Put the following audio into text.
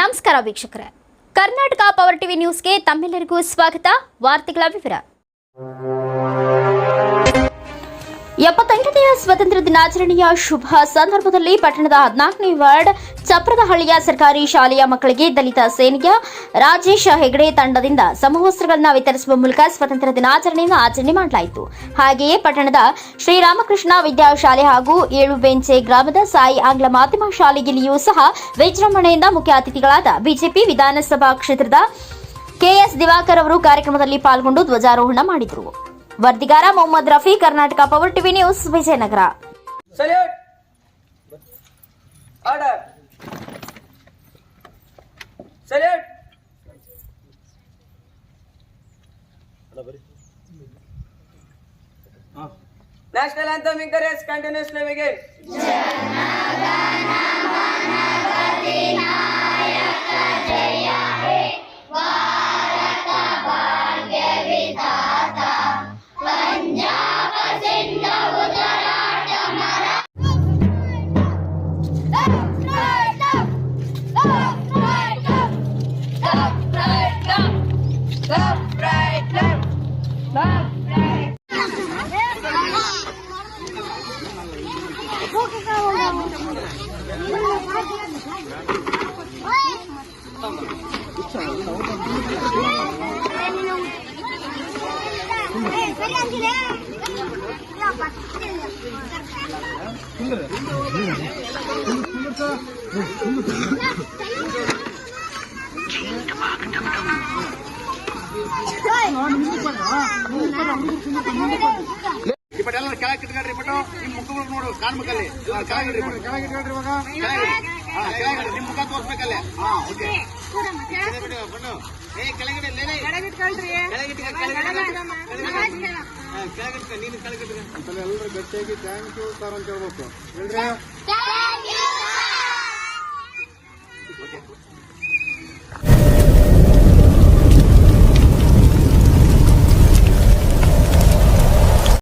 ನಮಸ್ಕಾರ ವೀಕ್ಷಕರೇ, Karnataka power TV ನ್ಯೂಸ್ಗೆ ತಮ್ಮೆಲ್ಲರಿಗೂ ಸ್ವಾಗತ. ವಾರ್ತೆಗಳ ವಿವರ. 78ನೇ ಸ್ವಾತಂತ್ರ್ಯ ದಿನಾಚರಣೆಯ ಶುಭ ಸಂದರ್ಭದಲ್ಲಿ ಪಟ್ಟಣದ 14ನೇ ವಾರ್ಡ್ ಚಪ್ರದಹಳ್ಳಿಯ ಸರ್ಕಾರಿ ಶಾಲೆಯ ಮಕ್ಕಳಿಗೆ ದಲಿತ ಸೇನೆಯ ರಾಜೇಶ್ ಹೆಗಡೆ ತಂಡದಿಂದ ಸಮವಸ್ತ್ರಗಳನ್ನು ವಿತರಿಸುವ ಮೂಲಕ ಸ್ವಾತಂತ್ರ್ಯ ದಿನಾಚರಣೆಯನ್ನು ಆಚರಣೆ ಮಾಡಲಾಯಿತು. ಹಾಗೆಯೇ ಪಟ್ಟಣದ ಶ್ರೀರಾಮಕೃಷ್ಣ ವಿದ್ಯಾಶಾಲೆ ಹಾಗೂ ಏಳುಬೆಂಚೆ ಗ್ರಾಮದ ಸಾಯಿ ಆಂಗ್ಲ ಮಾಧ್ಯಮ ಶಾಲೆಯಲ್ಲಿಯೂ ಸಹ ವಿಜೃಂಭಣೆಯಿಂದ ಮುಖ್ಯ ಅತಿಥಿಗಳಾದ ಬಿಜೆಪಿ ವಿಧಾನಸಭಾ ಕ್ಷೇತ್ರದ ಕೆಎಸ್ ದಿವಾಕರ್ ಅವರು ಕಾರ್ಯಕ್ರಮದಲ್ಲಿ ಪಾಲ್ಗೊಂಡು ಧ್ವಜಾರೋಹಣ ಮಾಡಿದರು. ವರದಿಗಾರ Mohammed Rafi, Karnataka power TV news, Vijayanagara. Salute. Order. Salute. National anthem encourages continuously begin. ಎಲ್ಲ ಕೆಳಗೆ ಕಿತ್ಕೊಳ್ರಿ ಬಿಟ್ಟು ನಿಮ್ ಮುಖಗಳು ನೋಡು ಕಾಣ್ಬೇಕಲ್ಲಿ ಕೆಳಗಿಡ್ರಿ ಇವಾಗ ನಿಮ್ ಮುಖ ತೋರ್ಸ್ಬೇಕಲ್ಲೇ. ಓಕೆ ಕೆಳಗಡೆ ನೀನು ಕೆಳಗಿಟ್ಟ ಎಲ್ಲರೂ ಗಟ್ಟಿಯಾಗಿ ಥ್ಯಾಂಕ್ ಯು ಸರ್ ಅಂತ ಹೇಳ್ಬೇಕು ಹೇಳ್ರಿ.